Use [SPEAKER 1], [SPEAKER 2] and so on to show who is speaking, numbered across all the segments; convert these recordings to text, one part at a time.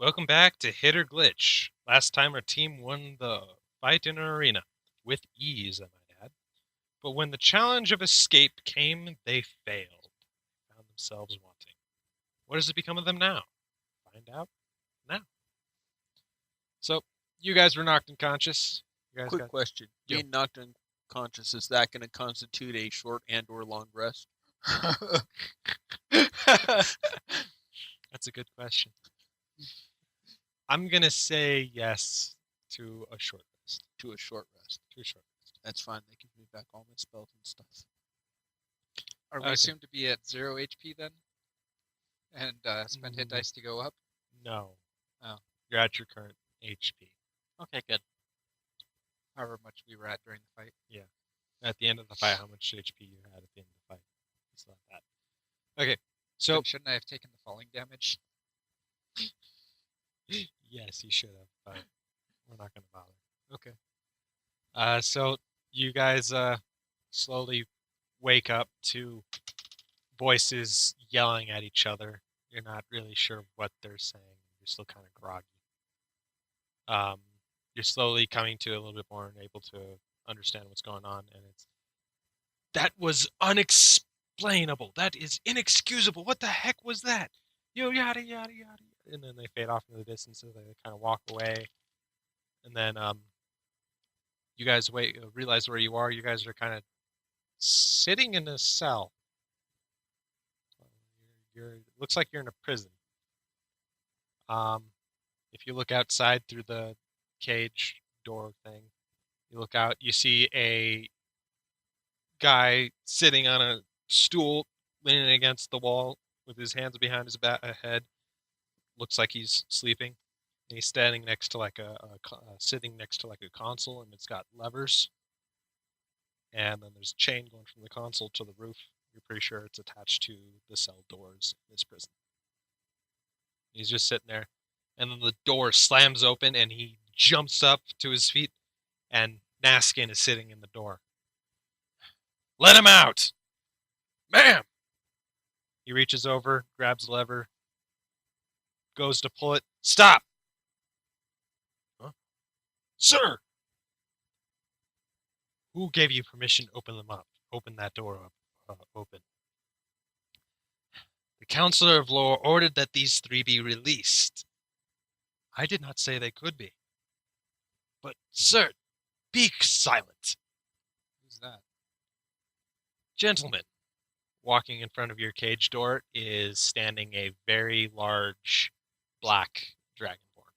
[SPEAKER 1] Welcome back to Hit or Glitch. Last time our team won the fight in an arena. With ease, I might add. But when the challenge of escape came, they failed. Found themselves wanting. What has it become of them now? Find out now. So, you guys were knocked unconscious.
[SPEAKER 2] Quick question. Being knocked unconscious, is that going to constitute a short and or long rest?
[SPEAKER 1] That's a good question. I'm going to say yes to a short rest.
[SPEAKER 2] To a short rest. That's fine. They can bring back all my spells and stuff.
[SPEAKER 3] Are we assumed to be at 0 HP then? And spend hit dice to go up?
[SPEAKER 1] No.
[SPEAKER 3] Oh.
[SPEAKER 1] You're at your current HP.
[SPEAKER 3] Okay, good. However much we were at during the fight.
[SPEAKER 1] Yeah. At the end of the fight, how much HP you had at the end of the fight. It's not that. Okay, so...
[SPEAKER 3] Then shouldn't I have taken the falling damage?
[SPEAKER 1] Yes, you should have, but we're not going to bother. Okay. So you guys slowly wake up to voices yelling at each other. You're not really sure what they're saying. You're still kind of groggy. You're slowly coming to a little bit more and able to understand what's going on, and that was unexplainable. That is inexcusable. What the heck was that? Yada yada yada. And then they fade off into the distance as they kind of walk away. And then you guys realize where you are. You guys are kind of sitting in a cell. Looks like you're in a prison. If you look outside through the cage door thing, you look out, you see a guy sitting on a stool, leaning against the wall with his hands behind his head. Looks like he's sleeping, and he's standing next to sitting next to like a console, and it's got levers, and then there's a chain going from the console to the roof. You're pretty sure it's attached to the cell doors in this prison. He's just sitting there, and then the door slams open, and he jumps up to his feet, and Naskin is sitting in the door. Let him out! Ma'am! He reaches over, grabs the lever, goes to pull it. Stop! Huh? Sir! Who gave you permission to open them up? Open that door up. Open. The Counselor of Law ordered that these three be released. I did not say they could be. But, sir, be silent.
[SPEAKER 3] Who's that?
[SPEAKER 1] Gentlemen, walking in front of your cage door is standing a very large black dragonborn.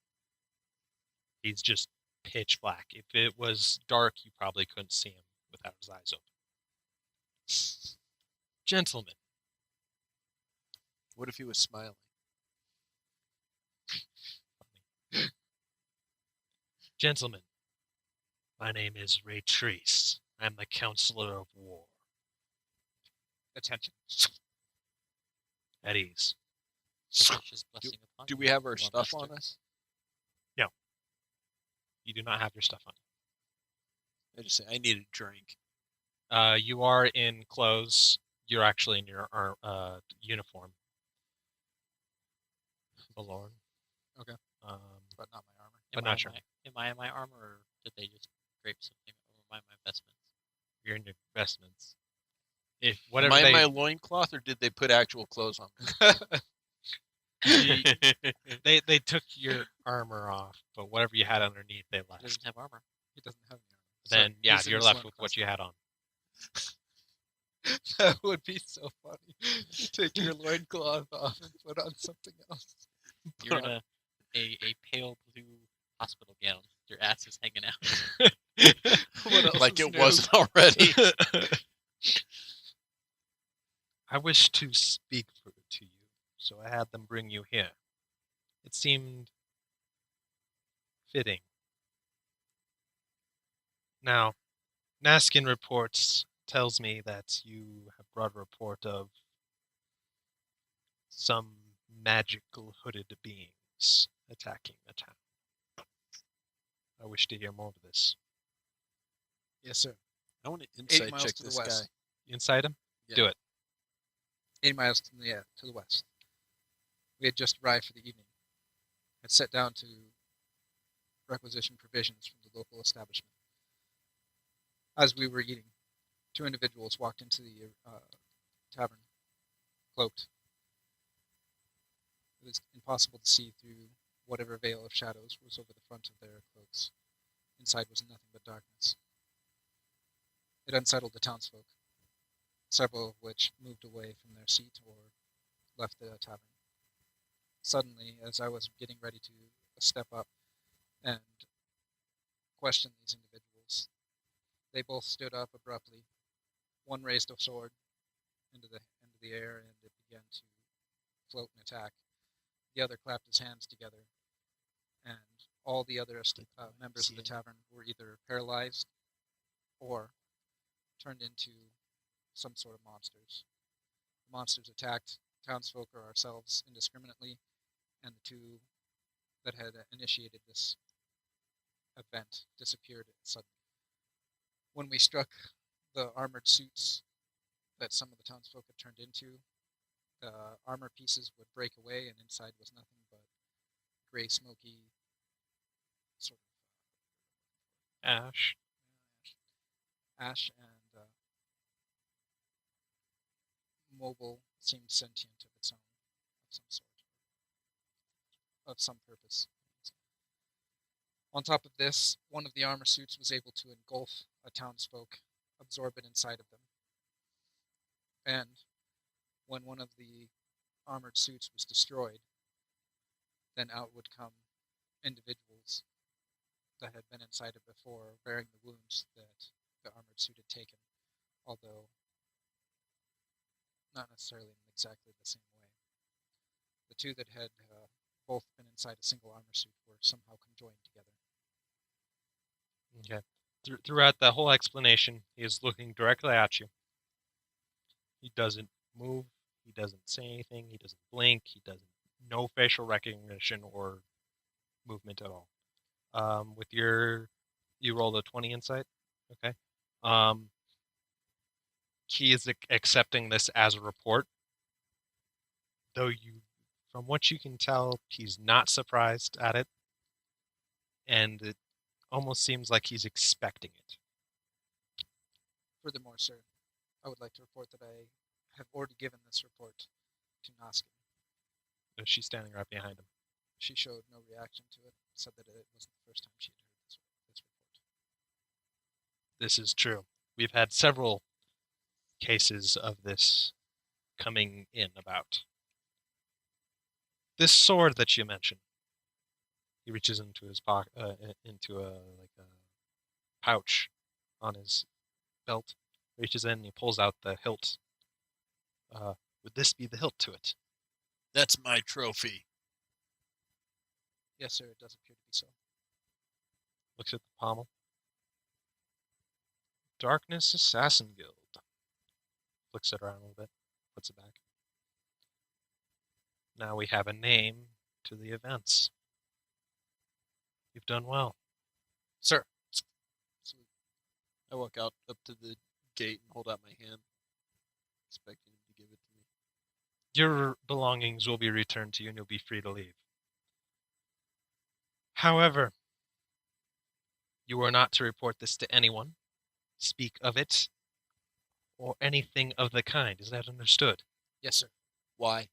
[SPEAKER 1] He's just pitch black. If it was dark, you probably couldn't see him without his eyes open. Gentlemen.
[SPEAKER 2] What if he was smiling?
[SPEAKER 1] Gentlemen, my name is Raytrice. I'm the Counselor of War.
[SPEAKER 3] Attention.
[SPEAKER 1] At ease.
[SPEAKER 2] Do we have our stuff on us?
[SPEAKER 1] No. You do not have your stuff on.
[SPEAKER 2] I just say I need a drink.
[SPEAKER 1] You are in clothes. You're actually in your uniform. Valorn.
[SPEAKER 3] Okay. But not my armor.
[SPEAKER 1] But not sure.
[SPEAKER 4] Am I in my armor, or did they just drape something over my vestments?
[SPEAKER 1] You're in your vestments. If
[SPEAKER 2] Am I in my loincloth, or did they put actual clothes on me?
[SPEAKER 1] they took your armor off, but whatever you had underneath, they left.
[SPEAKER 4] He doesn't have armor.
[SPEAKER 3] He doesn't have any armor.
[SPEAKER 1] Then,
[SPEAKER 3] So
[SPEAKER 1] yeah,
[SPEAKER 3] he's in
[SPEAKER 1] you're
[SPEAKER 3] his
[SPEAKER 1] left with
[SPEAKER 3] loincloth.
[SPEAKER 1] what you had on.
[SPEAKER 3] That would be so funny. Take your loincloth off and put on something else.
[SPEAKER 4] You're in a pale blue hospital gown. Your ass is hanging out.
[SPEAKER 3] What else
[SPEAKER 2] Like
[SPEAKER 3] is
[SPEAKER 2] it
[SPEAKER 3] new?
[SPEAKER 2] wasn't already.
[SPEAKER 1] I wish to speak to you, so I had them bring you here. It seemed fitting. Now, Naskin reports tells me that you have brought a report of some magical hooded beings attacking the town. I wish to hear more of this.
[SPEAKER 3] Yes, sir.
[SPEAKER 2] I want to
[SPEAKER 3] 8
[SPEAKER 2] insight
[SPEAKER 3] miles
[SPEAKER 2] check
[SPEAKER 3] to the
[SPEAKER 2] this guy.
[SPEAKER 3] west.
[SPEAKER 1] Inside him?
[SPEAKER 2] Yeah.
[SPEAKER 1] Do it.
[SPEAKER 3] 8 miles to the west. We had just arrived for the evening. had sat down to requisition provisions from the local establishment. As we were eating, two individuals walked into the tavern, cloaked. It was impossible to see through whatever veil of shadows was over the front of their cloaks. Inside was nothing but darkness. It unsettled the townsfolk, several of which moved away from their seat or left the tavern. Suddenly, as I was getting ready to step up and question these individuals, they both stood up abruptly. One raised a sword into the air, and it began to float and attack. The other clapped his hands together, and all the other members of the tavern were either paralyzed or turned into some sort of monsters. The monsters attacked townsfolk or ourselves indiscriminately, and the two that had initiated this event disappeared suddenly. When we struck the armored suits that some of the townsfolk had turned into, the armor pieces would break away, and inside was nothing but gray, smoky, sort of ash, and mobile, seemed sentient of its own, of some sort, of some purpose. On top of this, one of the armor suits was able to engulf a townsfolk, absorb it inside of them. And when one of the armored suits was destroyed, then out would come individuals that had been inside it before, bearing the wounds that the armored suit had taken, although not necessarily in exactly the same way. The two that had both been inside a single armor suit were somehow conjoined together.
[SPEAKER 1] Okay. Throughout the whole explanation, he is looking directly at you. He doesn't move. He doesn't say anything. He doesn't blink. He doesn't. No facial recognition or movement at all. With you rolled a 20 insight. Okay. He is accepting this as a report, though from what you can tell, he's not surprised at it, and it almost seems like he's expecting it.
[SPEAKER 3] Furthermore, sir, I would like to report that I have already given this report to Naskin.
[SPEAKER 1] She's standing right behind him.
[SPEAKER 3] She showed no reaction to it, said that it wasn't the first time she had heard this report.
[SPEAKER 1] This is true. We've had several cases of this coming in about. This sword that you mentioned. He reaches into his pocket, into a pouch on his belt. Reaches in and he pulls out the hilt. Would this be the hilt to it?
[SPEAKER 2] That's my trophy.
[SPEAKER 3] Yes, sir, it does appear to be so.
[SPEAKER 1] Looks at the pommel. Darkness Assassin Guild. Flicks it around a little bit. Puts it back. Now we have a name to the events. You've done well.
[SPEAKER 3] Sir.
[SPEAKER 2] Sweet. I walk out up to the gate and hold out my hand, expecting him to give it to me.
[SPEAKER 1] Your belongings will be returned to you and you'll be free to leave. However, you are not to report this to anyone, speak of it, or anything of the kind. Is that understood?
[SPEAKER 3] Yes, sir.
[SPEAKER 2] Why?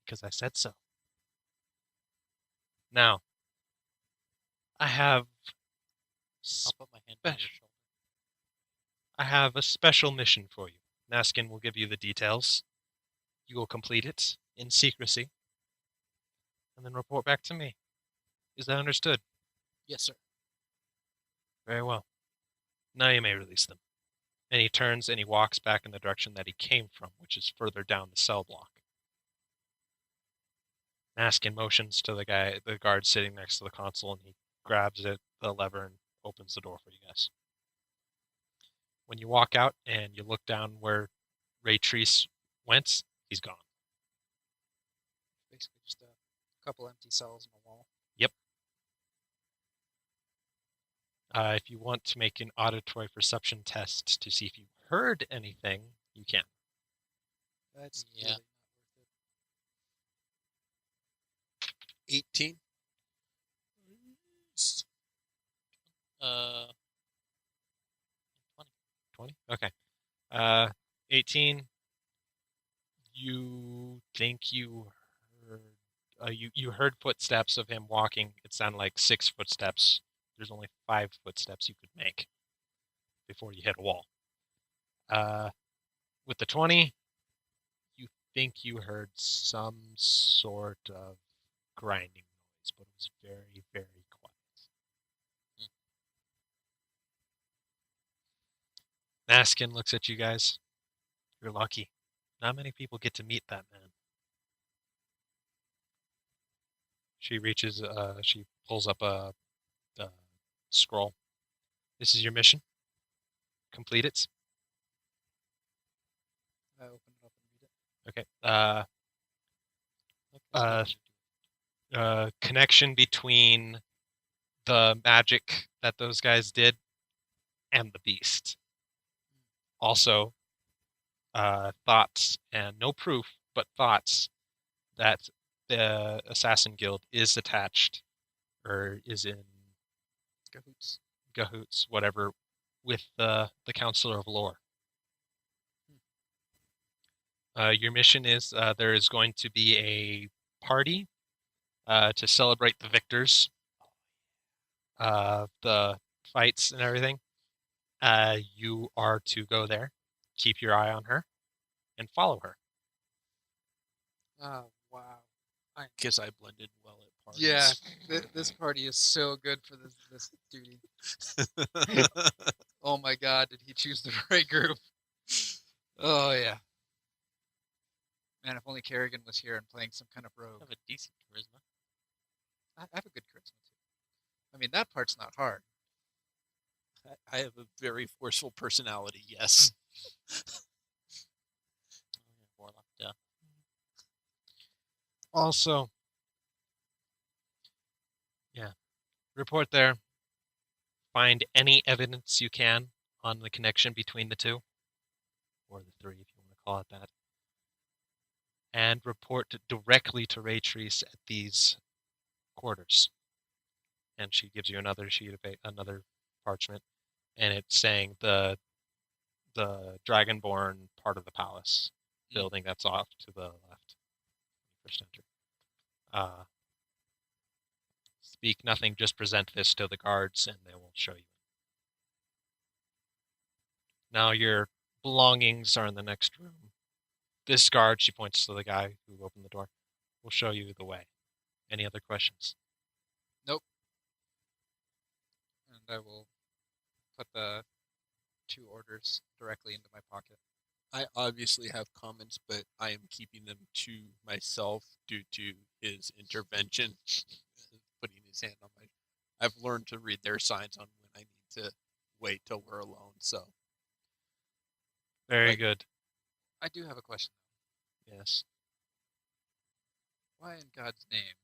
[SPEAKER 1] Because I said so. Now, I have
[SPEAKER 4] I'll put my hand on your shoulder.
[SPEAKER 1] I have a special mission for you. Naskin will give you the details. You will complete it in secrecy, and then report back to me. Is that understood?
[SPEAKER 3] Yes, sir.
[SPEAKER 1] Very well. Now you may release them. And he turns and he walks back in the direction that he came from, which is further down the cell block. Naskin motions to the guard sitting next to the console, and he grabs the lever and opens the door for you guys. When you walk out and you look down where Ray Treese went, he's gone.
[SPEAKER 3] Basically just a couple empty cells in a wall.
[SPEAKER 1] Yep. If you want to make an auditory perception test to see if you heard anything, you can.
[SPEAKER 3] That's
[SPEAKER 4] Yeah.
[SPEAKER 3] really not worth
[SPEAKER 2] 18.
[SPEAKER 4] Uh, 20.
[SPEAKER 1] 20? Okay. 18. You think you heard you heard footsteps of him walking. It sounded like 6 footsteps. There's only 5 footsteps you could make before you hit a wall. With the 20, you think you heard some sort of grinding noise, but it was very, very quiet. Naskin looks at you guys. You're lucky. Not many people get to meet that man. She pulls up a scroll. This is your mission. Complete it.
[SPEAKER 3] I open it up and read it.
[SPEAKER 1] Okay.
[SPEAKER 4] Look, there's nothing to do.
[SPEAKER 1] Connection between the magic that those guys did and the beast. Also, thoughts, and no proof, but thoughts that the Assassin Guild is attached or is in cahoots, whatever, with the Counselor of Lore. Your mission is there is going to be a party to celebrate the victors, the fights and everything. You are to go there, keep your eye on her, and follow her.
[SPEAKER 3] Oh, wow.
[SPEAKER 2] Guess I blended well at parties.
[SPEAKER 3] Yeah, this party is so good for this duty. Oh my god, did he choose the right group? Oh yeah. Man, if only Kerrigan was here and playing some kind of
[SPEAKER 4] I
[SPEAKER 3] rogue.
[SPEAKER 4] have a decent charisma.
[SPEAKER 3] I have a good charisma too. I mean, that part's not hard.
[SPEAKER 2] I have a very forceful personality, yes.
[SPEAKER 4] Warlock, duh.
[SPEAKER 1] Also, report there. Find any evidence you can on the connection between the 2, or the 3, if you want to call it that, and report directly to Raytrice at these quarters. And she gives you another sheet of another parchment, and it's saying the Dragonborn part of the palace building that's off to the left. First enter. Speak nothing, just present this to the guards, and they will show you. Now your belongings are in the next room. This guard, she points to the guy who opened the door, will show you the way. Any other questions?
[SPEAKER 3] Nope. And I will put the 2 orders directly into my pocket.
[SPEAKER 2] I obviously have comments, but I am keeping them to myself due to his intervention, putting his hand on my. I've learned to read their signs on when I need to wait till we're alone. So
[SPEAKER 1] Very
[SPEAKER 2] Right.
[SPEAKER 1] good.
[SPEAKER 3] I do have a question.
[SPEAKER 1] Yes.
[SPEAKER 3] Why in God's name?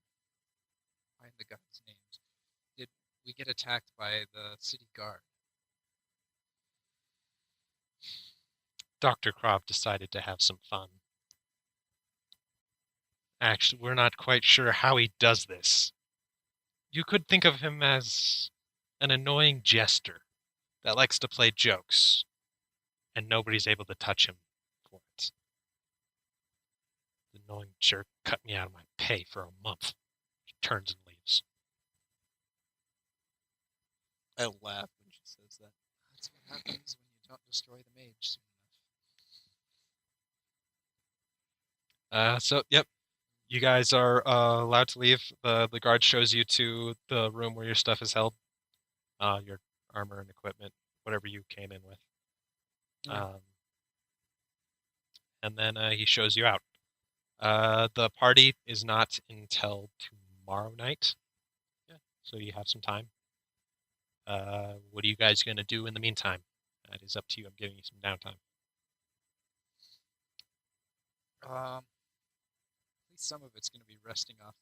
[SPEAKER 3] Why in the God's names did we get attacked by the city guard?
[SPEAKER 1] Dr. Croft decided to have some fun. Actually, we're not quite sure how he does this. You could think of him as an annoying jester that likes to play jokes, and nobody's able to touch him for it. The annoying jerk cut me out of my pay for a month. He turns and leaves.
[SPEAKER 2] I laugh when she says that.
[SPEAKER 3] That's what happens when you don't destroy the mage soon enough.
[SPEAKER 1] Yep. You guys are allowed to leave. The guard shows you to the room where your stuff is held. Your armor and equipment, whatever you came in with.
[SPEAKER 3] Yeah.
[SPEAKER 1] And then he shows you out. The party is not until tomorrow night. Yeah. So you have some time. What are you guys going to do in the meantime? That is up to you. I'm giving you some downtime.
[SPEAKER 3] At least some of it's going to be resting off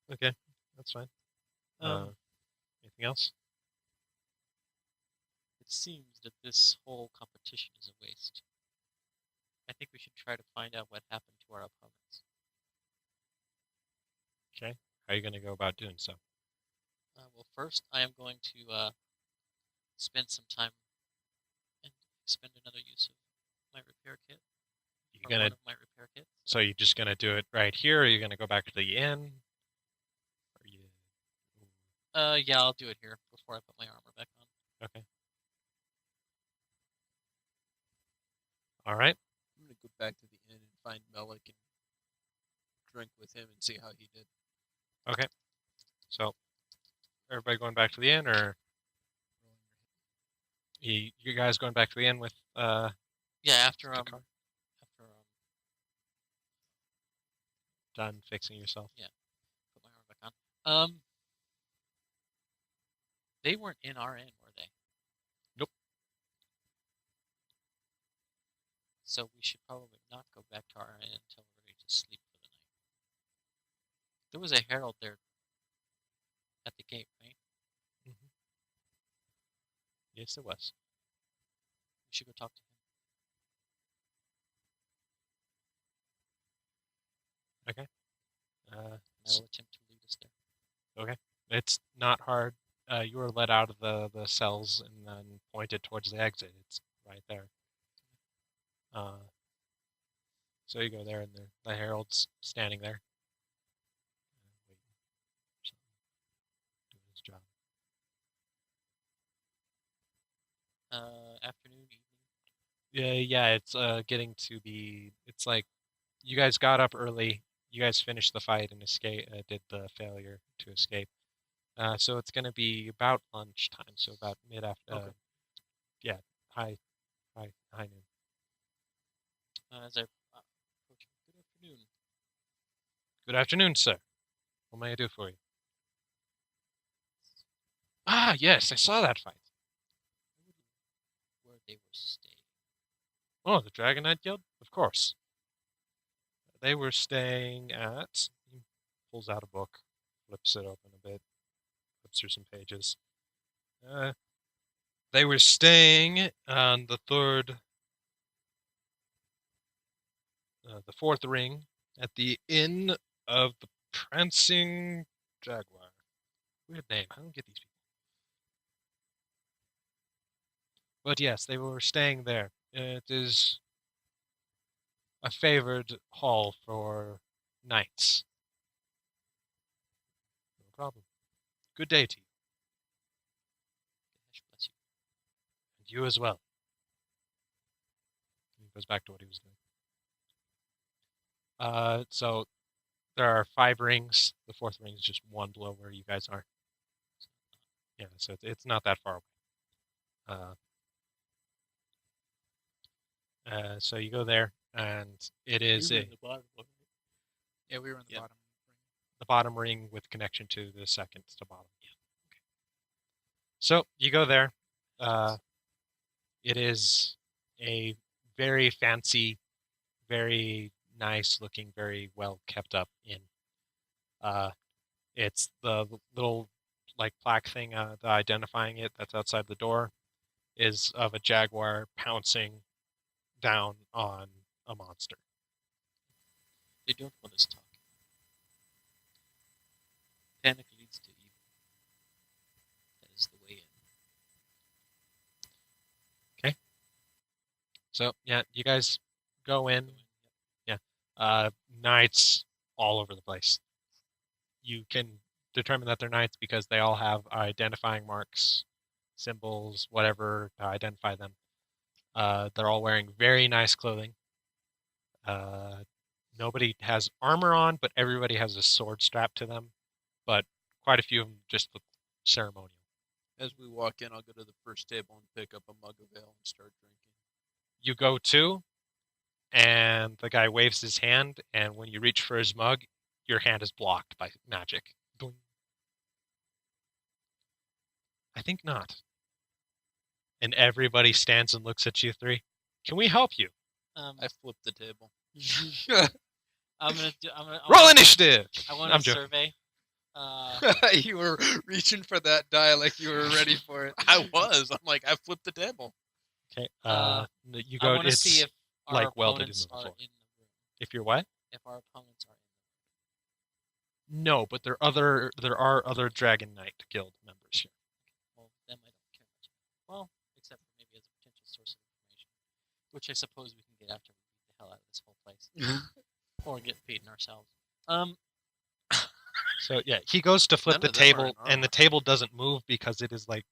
[SPEAKER 3] that.
[SPEAKER 1] Okay, that's fine. Anything else?
[SPEAKER 4] It seems that this whole competition is a waste. I think we should try to find out what happened to our opponents.
[SPEAKER 1] Okay. How are you going to go about doing so?
[SPEAKER 4] Well, first I am going to spend some time and expend another use of my repair kit.
[SPEAKER 1] You're
[SPEAKER 4] Or
[SPEAKER 1] gonna
[SPEAKER 4] one of my repair kits.
[SPEAKER 1] So you're just going to do it right here, or are you going to go back to the inn? Or you...
[SPEAKER 4] Yeah, I'll do it here before I put my armor back on.
[SPEAKER 1] Okay. All right.
[SPEAKER 2] I'm gonna go back to the inn and find Melik and drink with him and see how he did.
[SPEAKER 1] Okay. So, everybody going back to the inn, or you guys going back to the inn with
[SPEAKER 4] Yeah, after
[SPEAKER 1] Takar? Done fixing yourself?
[SPEAKER 4] put my armor back on. They weren't in our inn, were they?
[SPEAKER 1] Nope.
[SPEAKER 4] So we should probably not go back to our inn until we're ready to sleep for the night. There was a herald there at the gate, right?
[SPEAKER 1] Mm-hmm. Yes, it was.
[SPEAKER 4] We should go talk to him.
[SPEAKER 1] Okay.
[SPEAKER 4] I will attempt to lead us there.
[SPEAKER 1] It's not hard. You were let out of the cells and then pointed towards the exit. It's right there. So you go there, and the herald's standing there, waiting for something, doing his job.
[SPEAKER 4] Afternoon, evening.
[SPEAKER 1] Yeah. It's getting to be. It's like you guys got up early. You guys finished the fight and did the failure to escape. So it's going to be about lunchtime. So about mid after.
[SPEAKER 2] Okay.
[SPEAKER 1] Yeah, high noon.
[SPEAKER 4] As I approach him, good afternoon.
[SPEAKER 1] Good afternoon, sir. What may I do for you? Ah, yes, I saw that fight.
[SPEAKER 4] Where they were staying.
[SPEAKER 1] Oh, the Dragonite Guild? Of course. They were staying at... He pulls out a book, flips it open a bit, flips through some pages. They were staying on the fourth ring at the Inn of the Prancing Jaguar. Weird name. I don't get these people. But yes, they were staying there. It is a favored hall for knights. No problem. Good day to you.
[SPEAKER 4] Gosh bless you.
[SPEAKER 1] And you as well. He goes back to what he was doing. So there are 5 rings. The 4th ring is just one below where you guys are. Yeah, so it's not that far away. So you go there, and it is
[SPEAKER 4] We were in the bottom one.
[SPEAKER 3] Yeah, we were in the
[SPEAKER 2] Yep.
[SPEAKER 3] bottom ring.
[SPEAKER 1] the bottom ring with connection to the second to bottom. Yeah. Okay. So you go there. It is a very fancy, very nice looking, very well kept up inn. It's the little like plaque thing identifying it that's outside the door is of a jaguar pouncing down on a monster.
[SPEAKER 4] They don't want us talking. Panic leads to evil. That is the way in.
[SPEAKER 1] So yeah, you guys go in. Yeah, knights all over the place. You can determine that they're knights because they all have identifying marks, symbols, whatever to identify them. They're all wearing very nice clothing. Nobody has armor on, but everybody has a sword strapped to them. But quite a few of them just look ceremonial.
[SPEAKER 2] As we walk in, I'll go to the first table and pick up a mug of ale and start drinking.
[SPEAKER 1] You go to, and the guy waves his hand, and when you reach for his mug, your hand is blocked by magic. Boing. I think not. And everybody stands and looks at you 3. Can we help you?
[SPEAKER 2] I flip the table.
[SPEAKER 4] I'm gonna
[SPEAKER 1] Roll initiative!
[SPEAKER 4] I want
[SPEAKER 1] I'm
[SPEAKER 4] to
[SPEAKER 1] joking.
[SPEAKER 4] survey.
[SPEAKER 3] You were reaching for that die like you were ready for it.
[SPEAKER 2] I was. I'm like, I flipped the table.
[SPEAKER 1] Okay. You
[SPEAKER 4] I
[SPEAKER 1] go.
[SPEAKER 4] want to
[SPEAKER 1] It's
[SPEAKER 4] see if our
[SPEAKER 1] like welded
[SPEAKER 4] opponents
[SPEAKER 1] into the
[SPEAKER 4] are
[SPEAKER 1] floor.
[SPEAKER 4] in the room.
[SPEAKER 1] If you're what?
[SPEAKER 4] If our opponents are in
[SPEAKER 1] No, but there are other Dragon Knight Guild members here.
[SPEAKER 4] Well, them I don't care much about. Well, except for maybe as a potential source of information, which I suppose we can get after we beat the hell out of this whole place, or get beaten ourselves.
[SPEAKER 1] So yeah, he goes to flip
[SPEAKER 2] None
[SPEAKER 1] the
[SPEAKER 2] of them are
[SPEAKER 1] table,
[SPEAKER 2] in
[SPEAKER 1] and the
[SPEAKER 2] armor.
[SPEAKER 1] table doesn't move because it is like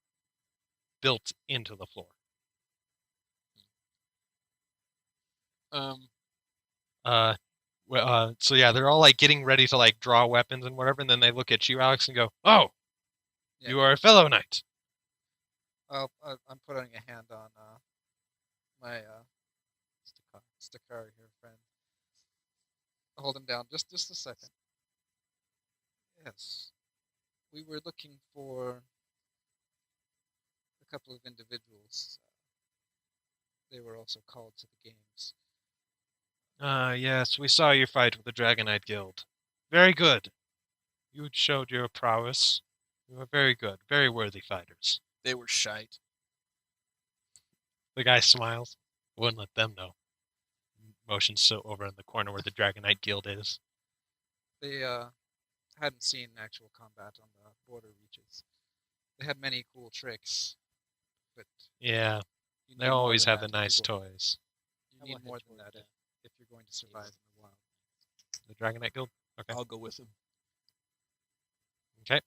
[SPEAKER 1] built into the floor. So yeah, they're all like getting ready to like draw weapons and whatever, and then they look at you, Alex, and go, "Oh,
[SPEAKER 3] Yeah.
[SPEAKER 1] you are a fellow knight."
[SPEAKER 3] I'm putting a hand on my Stakar here, friend. Hold him down just a second. Yes, we were looking for a couple of individuals. They were also called to the games.
[SPEAKER 1] Yes, we saw your fight with the Dragonite Guild. Very good. You showed your prowess. You were very good, very worthy fighters.
[SPEAKER 2] They were shite.
[SPEAKER 1] The guy smiles. Wouldn't let them know. Motions so over in the corner where the Dragonite Guild is.
[SPEAKER 3] They hadn't seen actual combat on the border reaches. They had many cool tricks, but
[SPEAKER 1] Yeah,
[SPEAKER 3] you
[SPEAKER 1] they
[SPEAKER 3] need more
[SPEAKER 1] always
[SPEAKER 3] than
[SPEAKER 1] have the
[SPEAKER 3] that if
[SPEAKER 1] nice
[SPEAKER 3] you're
[SPEAKER 1] toys.
[SPEAKER 3] You need more than that if you're going to survive in the wild.
[SPEAKER 1] The Dragonite Guild? Okay.
[SPEAKER 2] I'll go with him.
[SPEAKER 1] Okay.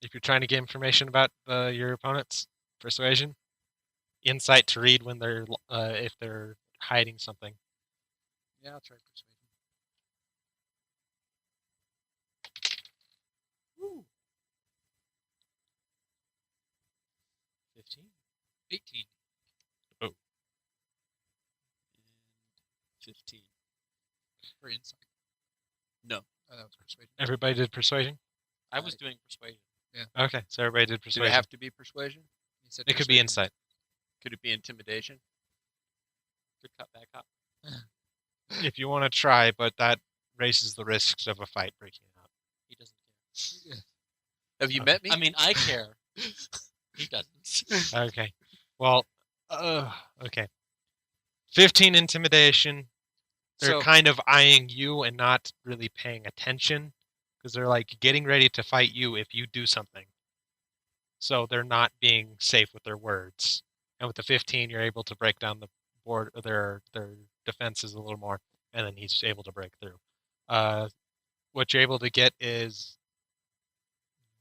[SPEAKER 1] If you're trying to get information about your opponents, persuasion, insight to read when they're if they're hiding something.
[SPEAKER 3] Yeah, I'll try persuasion.
[SPEAKER 4] Woo. 15.
[SPEAKER 3] 18.
[SPEAKER 1] Oh.
[SPEAKER 2] And 15.
[SPEAKER 3] For insight.
[SPEAKER 2] No.
[SPEAKER 3] Oh, that was persuasion.
[SPEAKER 1] Everybody did persuasion?
[SPEAKER 4] I was doing persuasion.
[SPEAKER 1] Okay, so everybody did
[SPEAKER 2] Did
[SPEAKER 1] persuasion.
[SPEAKER 2] it have to be persuasion?
[SPEAKER 3] He said
[SPEAKER 1] It could be
[SPEAKER 3] persuasion.
[SPEAKER 1] insight.
[SPEAKER 2] Could it be intimidation?
[SPEAKER 4] Good cut, back up.
[SPEAKER 1] If you want to try, but that raises the risks of a fight breaking out.
[SPEAKER 4] He doesn't care.
[SPEAKER 2] Have you met me?
[SPEAKER 4] I mean, I care. He doesn't.
[SPEAKER 1] Okay. Well, okay. 15 intimidation. They're
[SPEAKER 3] So-
[SPEAKER 1] kind of eyeing you and not really paying attention because they're like getting ready to fight you if you do something. So they're not being safe with their words. And with the 15, you're able to break down the board, their defenses a little more, and then he's able to break through. What you're able to get is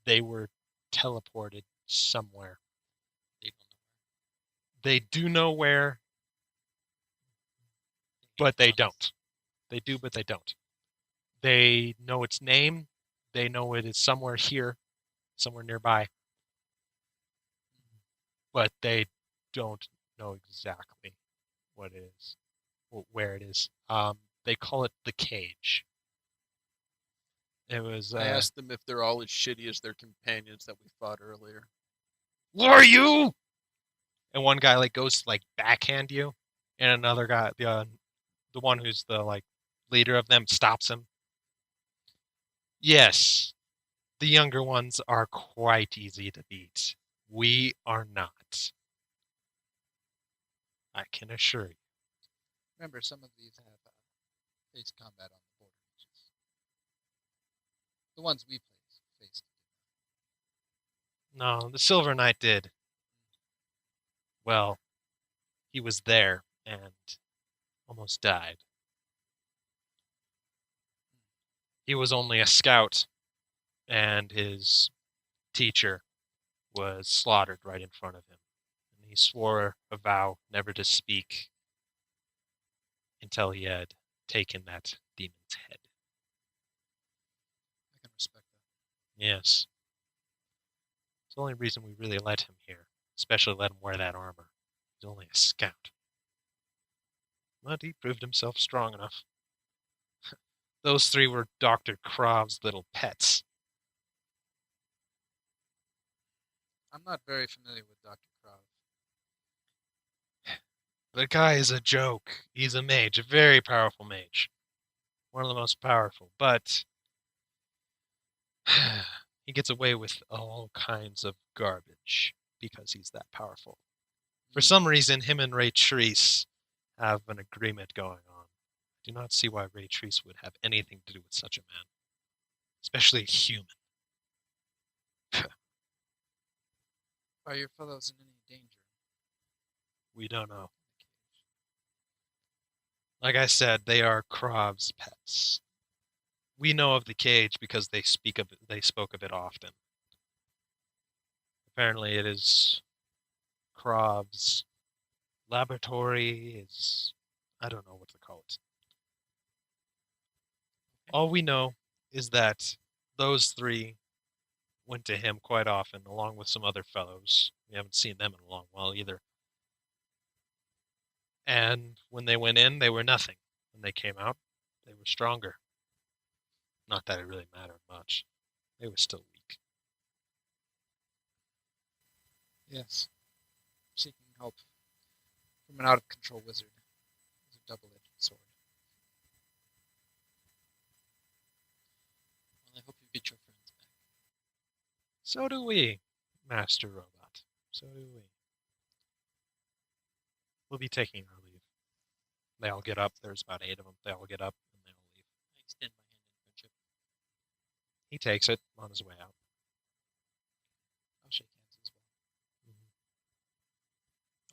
[SPEAKER 1] they were teleported somewhere. They do know where, but they don't. They do, but they don't. They know its name. They know it is somewhere here, somewhere nearby. But they don't know exactly what it is, where it is. They call it the cage. It was.
[SPEAKER 2] I asked them if they're all as shitty as their companions that we fought earlier.
[SPEAKER 1] What are you? And one guy like goes to like backhand you, and another guy, the one who's the like leader of them, stops him. Yes, the younger ones are quite easy to beat. We are not. I can assure you.
[SPEAKER 3] Remember, some of these have faced combat on the border reaches. The ones we faced.
[SPEAKER 1] No, the Silver Knight did. Well, he was there and almost died. He was only a scout, and his teacher was slaughtered right in front of him. And he swore a vow never to speak until he had taken that demon's head.
[SPEAKER 3] I can respect that.
[SPEAKER 1] Yes. It's the only reason we really let him here, especially let him wear that armor. He's only a scout. But he proved himself strong enough. Those three were Dr. Krov's little pets.
[SPEAKER 3] I'm not very familiar with Dr. Krov.
[SPEAKER 1] The guy is a joke. He's a mage, a very powerful mage. One of the most powerful, but he gets away with all kinds of garbage because he's that powerful. For some reason, him and Ray Treese have an agreement going on. I do not see why Ray Treese would have anything to do with such a man. especially a human.
[SPEAKER 3] Are your fellows in any danger?
[SPEAKER 1] We don't know. Like I said, they are Krov's pets. We know of the cage because they spoke of it often. Apparently it is Krov's laboratory, is I don't know what to call it. All we know is that those three went to him quite often, along with some other fellows. We haven't seen them in a long while either. And when they went in, they were nothing. When they came out, they were stronger. Not that it really mattered much. They were still weak.
[SPEAKER 3] Yes. Seeking help from an out-of-control wizard is a double-edged sword.
[SPEAKER 4] Well, I hope you get your friends back.
[SPEAKER 1] So do we, Master Robot. So do we. We'll be taking our leave. They all get up. There's about 8 of them. They all get up and they all leave.
[SPEAKER 4] I extend my hand in friendship.
[SPEAKER 1] He takes it on his way out.
[SPEAKER 3] I'll shake hands as well.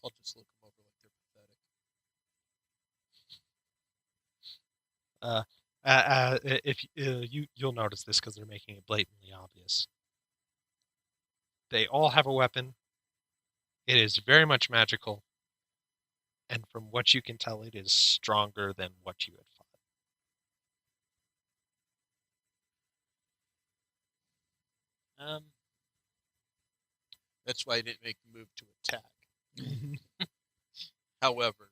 [SPEAKER 2] I'll just look them over like they're pathetic.
[SPEAKER 1] If you'll notice this because they're making it blatantly obvious. They all have a weapon. It is very much magical, and from what you can tell, it is stronger than what you had fought.
[SPEAKER 2] That's why I didn't make the move to attack.
[SPEAKER 1] Uh,
[SPEAKER 2] However,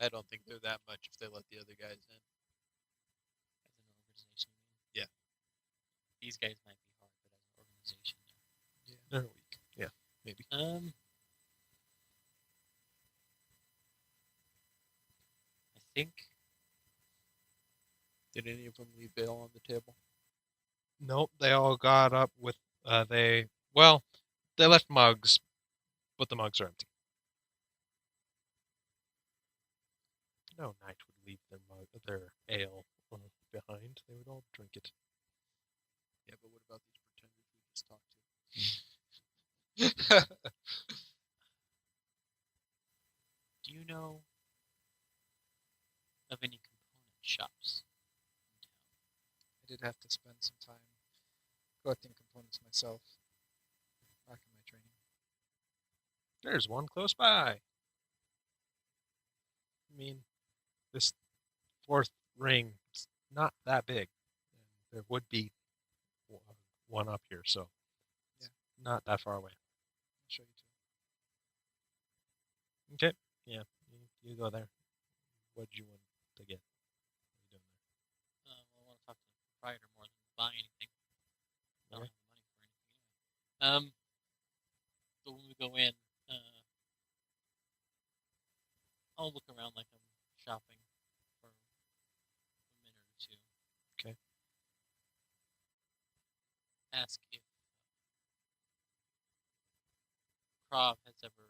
[SPEAKER 2] I don't think they're that much if they let the other guys in.
[SPEAKER 4] As an organization, you mean?
[SPEAKER 2] Yeah.
[SPEAKER 4] These guys might be hard, but as an organization,
[SPEAKER 1] They're weak. Yeah, maybe.
[SPEAKER 4] I think
[SPEAKER 2] Did any of them leave bail on the table?
[SPEAKER 1] Nope, they all got up with they left mugs, but the mugs are empty. No knight would leave their ale behind. They would all drink it.
[SPEAKER 2] Yeah, but what about these pretenders we just talked to?
[SPEAKER 4] do you know of any component shops in town?
[SPEAKER 3] I did have to spend some time collecting components myself back in my training.
[SPEAKER 1] There's one close by. I mean, this 4th ring is not that big. There would be one up here, so it's not that far away.
[SPEAKER 3] I'll show you two.
[SPEAKER 1] Okay, yeah, you go there. What do you want to get? What are you doing there?
[SPEAKER 4] Well, I want to talk to the proprietor more than buy anything. I don't
[SPEAKER 1] Okay.
[SPEAKER 4] have the money for anything anyway. So when we go in, I'll look around like I'm shopping for a minute or two.
[SPEAKER 1] Okay.
[SPEAKER 4] Ask if Krav has ever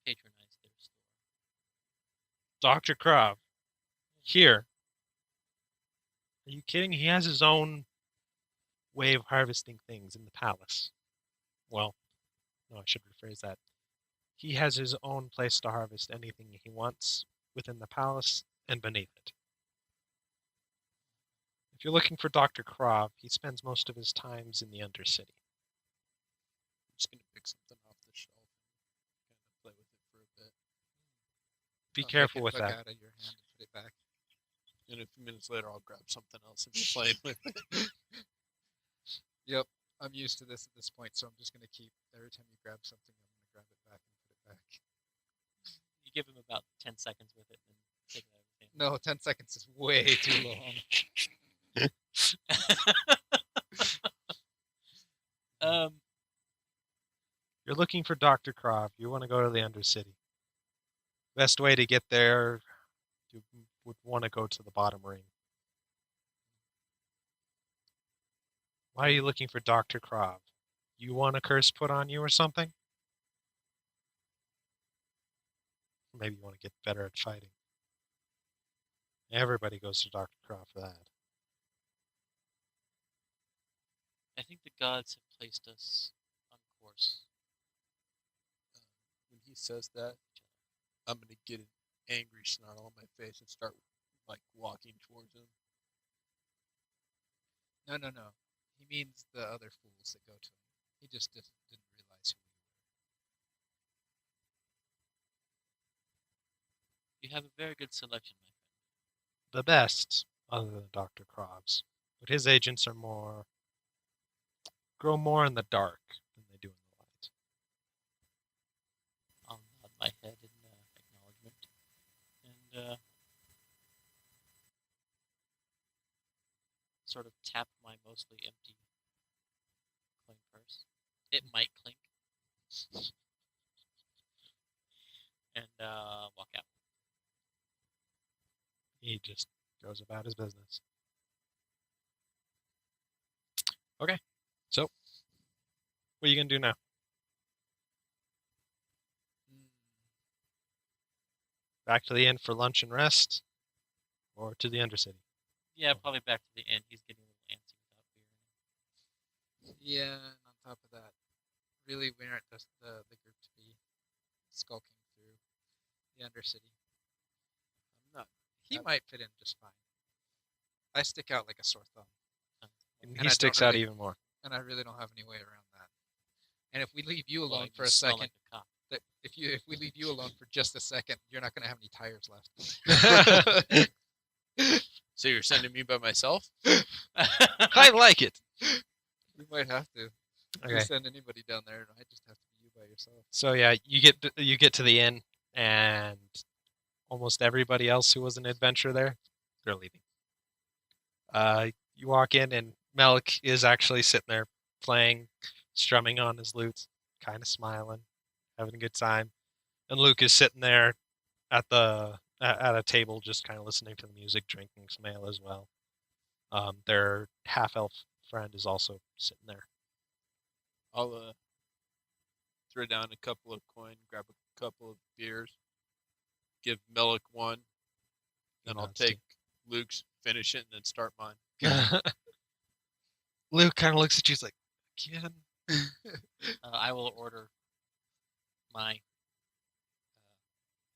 [SPEAKER 4] patronized their store.
[SPEAKER 1] Dr. Krav. Here. Are you kidding? He has his own way of harvesting things in the palace. Well, no, I should rephrase that. He has his own place to harvest anything he wants within the palace and beneath it. If you're looking for Dr. Krav, he spends most of his times in the Undercity.
[SPEAKER 2] I'm just gonna pick something off the shelf and kind of play with it for a bit.
[SPEAKER 1] Be
[SPEAKER 3] I'll
[SPEAKER 1] careful
[SPEAKER 3] take
[SPEAKER 1] with
[SPEAKER 3] it back
[SPEAKER 1] that.
[SPEAKER 3] out of your hand and put it back.
[SPEAKER 2] And a few minutes later, I'll grab something else and be playing with it.
[SPEAKER 3] Yep, I'm used to this at this point, so I'm just going to keep, every time you grab something, I'm going to grab it back and put it back.
[SPEAKER 4] You give him about 10 seconds with it and take everything.
[SPEAKER 3] No, 10 seconds is way too long.
[SPEAKER 1] You're looking for Dr. Krav. You want to go to the Undercity. Best way to get there, you would want to go to the bottom ring. Why are you looking for Dr. Krav? You want a curse put on you or something? Maybe you want to get better at fighting. Everybody goes to Dr. Krav for that.
[SPEAKER 4] I think the gods have placed us on course.
[SPEAKER 2] When he says that, I'm gonna get an angry snarl on my face and start like walking towards him.
[SPEAKER 3] No. He means the other fools that go to him. He just didn't realize who
[SPEAKER 4] You have a very good selection, my friend.
[SPEAKER 1] The best, other than Dr. Krovs. But his agents grow more in the dark than they do in the light.
[SPEAKER 4] I'll nod my head in acknowledgement, and sort of tap my mostly empty coin purse. It might clink. And walk out.
[SPEAKER 1] He just goes about his business. Okay, so what are you gonna do now? Back to the inn for lunch and rest, or to the Undercity?
[SPEAKER 4] Yeah, probably back to the inn. He's getting a little antsy without beer.
[SPEAKER 3] Yeah, and on top of that, really we aren't just the group to be skulking through the Undercity.
[SPEAKER 2] I'm not.
[SPEAKER 3] He might fit in just fine. I stick out like a sore thumb.
[SPEAKER 1] And
[SPEAKER 3] And
[SPEAKER 1] he
[SPEAKER 3] I
[SPEAKER 1] sticks
[SPEAKER 3] don't
[SPEAKER 1] out
[SPEAKER 3] really-
[SPEAKER 1] even more.
[SPEAKER 3] And I really don't have any way around that. And if we leave you
[SPEAKER 4] Well,
[SPEAKER 3] alone
[SPEAKER 4] you
[SPEAKER 3] for a
[SPEAKER 4] smell
[SPEAKER 3] second,
[SPEAKER 4] like a cop.
[SPEAKER 3] if we leave you alone for just a second, you're not going to have any tires left.
[SPEAKER 2] So you're sending me by myself?
[SPEAKER 1] I like it.
[SPEAKER 3] We might have to. If we
[SPEAKER 1] Okay.
[SPEAKER 3] send anybody down there, I just have to be you by yourself.
[SPEAKER 1] So yeah, you get to the inn, and almost everybody else who was an adventurer there, they're leaving. You walk in, and Melik is actually sitting there playing, strumming on his lute, kind of smiling, having a good time. And Luke is sitting there at a table, just kind of listening to the music, drinking some ale as well. Their half-elf friend is also sitting there.
[SPEAKER 2] I'll throw down a couple of coin, grab a couple of beers, give Melik one, then I'll
[SPEAKER 1] nods to
[SPEAKER 2] take Luke's, finish it, and then start mine.
[SPEAKER 1] Luke kind of looks at you, he's like, again?
[SPEAKER 4] I will order my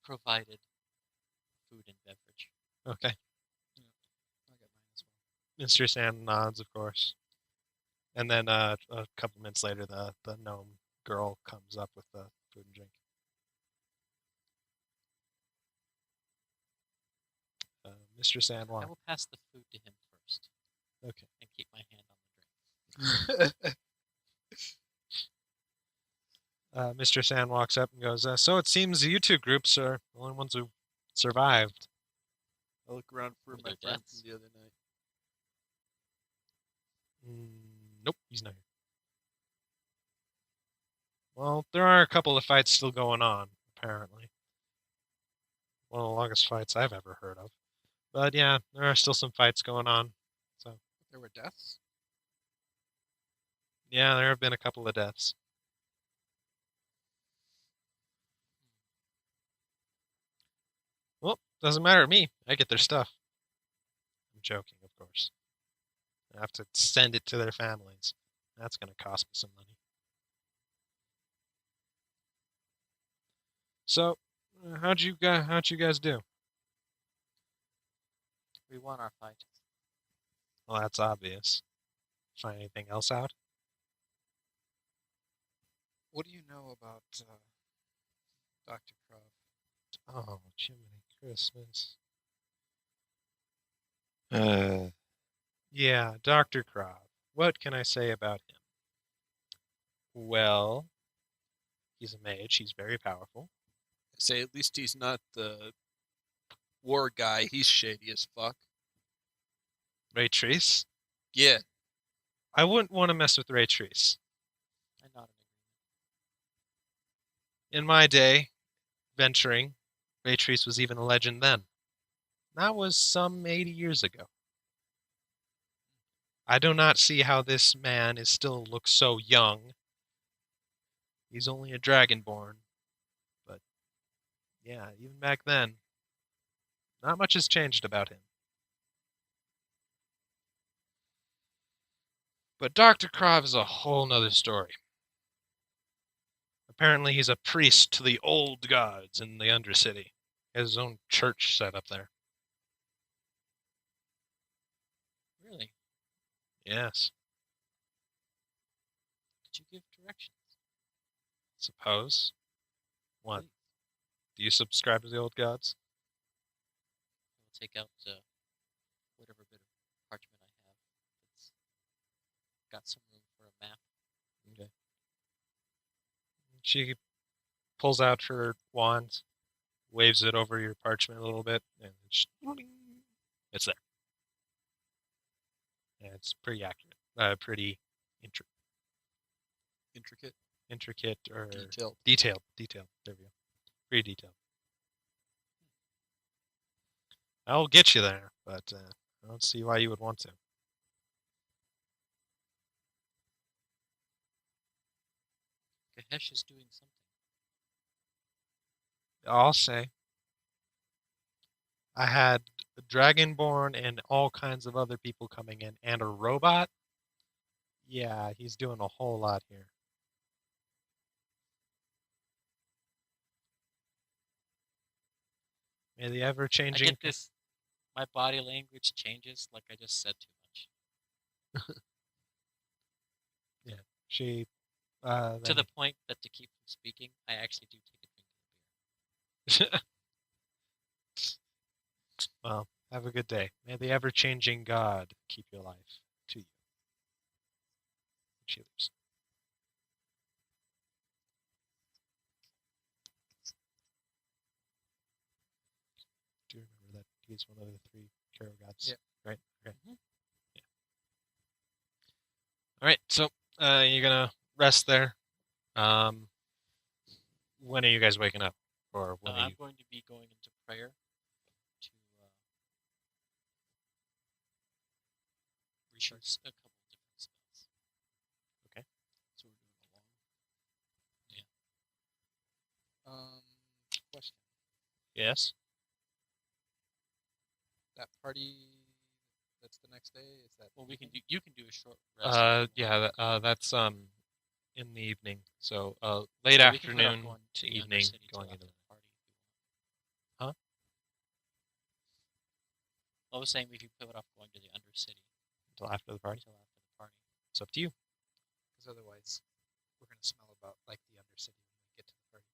[SPEAKER 4] provided food and beverage.
[SPEAKER 1] Okay.
[SPEAKER 3] I'll get mine as well.
[SPEAKER 1] Mr. Sand nods, of course. And then a couple minutes later, the gnome girl comes up with the food and drink. Mr.
[SPEAKER 4] I
[SPEAKER 1] Sandwalk.
[SPEAKER 4] will pass the food to him first.
[SPEAKER 1] Okay.
[SPEAKER 4] And keep my hand on the drink.
[SPEAKER 1] Mr. Sand walks up and goes, so it seems you two groups are the only ones who survived.
[SPEAKER 2] I look around for
[SPEAKER 4] Were
[SPEAKER 2] my
[SPEAKER 4] there
[SPEAKER 2] friend
[SPEAKER 4] deaths?
[SPEAKER 2] from the other night.
[SPEAKER 1] Nope, he's not here. Well, there are a couple of fights still going on, apparently. One of the longest fights I've ever heard of. But yeah, there are still some fights going on. So
[SPEAKER 3] There were deaths?
[SPEAKER 1] yeah, there have been a couple of deaths. Well, doesn't matter to me. I get their stuff. I'm joking, of course. I have to send it to their families. That's going to cost me some money. So, how'd you guys do?
[SPEAKER 4] We won our fight.
[SPEAKER 1] Well, that's obvious. Find anything else out?
[SPEAKER 3] What do you know about Dr. Croft?
[SPEAKER 1] Oh, Jiminy Christmas. Yeah, Dr. Croft. What can I say about him? Well, he's a mage. He's very powerful.
[SPEAKER 2] I say at least he's not the war guy. He's shady as fuck.
[SPEAKER 1] Ray Treese?
[SPEAKER 2] Yeah.
[SPEAKER 1] I wouldn't want to mess with Ray Treese.
[SPEAKER 4] I nodded
[SPEAKER 1] In my day, venturing, Ray Treese was even a legend then. That was some 80 years ago. I do not see how this man is still looks so young. He's only a dragonborn. But yeah, even back then, not much has changed about him. But Dr. Krov is a whole nother story. Apparently he's a priest to the old gods in the Undercity. He has his own church set up there.
[SPEAKER 4] Really?
[SPEAKER 1] Yes.
[SPEAKER 4] Did you give directions?
[SPEAKER 1] Suppose. What?
[SPEAKER 4] Please.
[SPEAKER 1] Do you subscribe to the old gods?
[SPEAKER 4] I will take out whatever bit of parchment I have. It's got some room for a map.
[SPEAKER 1] Okay. She pulls out her wand, waves it over your parchment a little bit, and it's there. And it's pretty accurate. Pretty
[SPEAKER 2] Intricate,
[SPEAKER 1] intricate or
[SPEAKER 2] detailed.
[SPEAKER 1] Detailed. There we go. Pretty detailed. I'll get you there, but I don't see why you would want to.
[SPEAKER 4] Kahesh is doing something.
[SPEAKER 1] I'll say. I had a Dragonborn and all kinds of other people coming in, and a robot. Yeah, he's doing a whole lot here. May the
[SPEAKER 4] I
[SPEAKER 1] ever-changing...
[SPEAKER 4] get this. My body language changes like I just said too much.
[SPEAKER 1] Yeah, she...
[SPEAKER 4] To
[SPEAKER 1] then-
[SPEAKER 4] the point that to keep from speaking, I actually do take a drink of beer.
[SPEAKER 1] Well, have a good day. May the ever-changing God keep your life to you. She leaves. Do you remember that he's one of the three Carol gods?
[SPEAKER 3] Yeah.
[SPEAKER 1] Right? Okay.
[SPEAKER 4] Mhm.
[SPEAKER 1] Yeah. All right, so you're going to rest there. When are you guys waking up? Or when are
[SPEAKER 4] I'm
[SPEAKER 1] you...
[SPEAKER 4] going to be going into prayer to research a couple of different spells.
[SPEAKER 1] Okay.
[SPEAKER 2] So we're doing a long.
[SPEAKER 3] Question.
[SPEAKER 1] Yes?
[SPEAKER 3] That party that's the next day, is that...
[SPEAKER 4] Well, you can do a short rest. if you want.
[SPEAKER 1] Yeah, that's in the evening. So late
[SPEAKER 4] So we can put off
[SPEAKER 1] afternoon
[SPEAKER 4] going
[SPEAKER 1] to
[SPEAKER 4] the
[SPEAKER 1] evening
[SPEAKER 4] Undercity till
[SPEAKER 1] going
[SPEAKER 4] after
[SPEAKER 1] into
[SPEAKER 4] the party. if you want.
[SPEAKER 1] Huh?
[SPEAKER 4] I was saying we could put off going to the Undercity
[SPEAKER 1] until after the party.
[SPEAKER 4] until after the party.
[SPEAKER 1] It's up to you.
[SPEAKER 3] Because otherwise, we're going to smell about like the Undercity when we get to the party.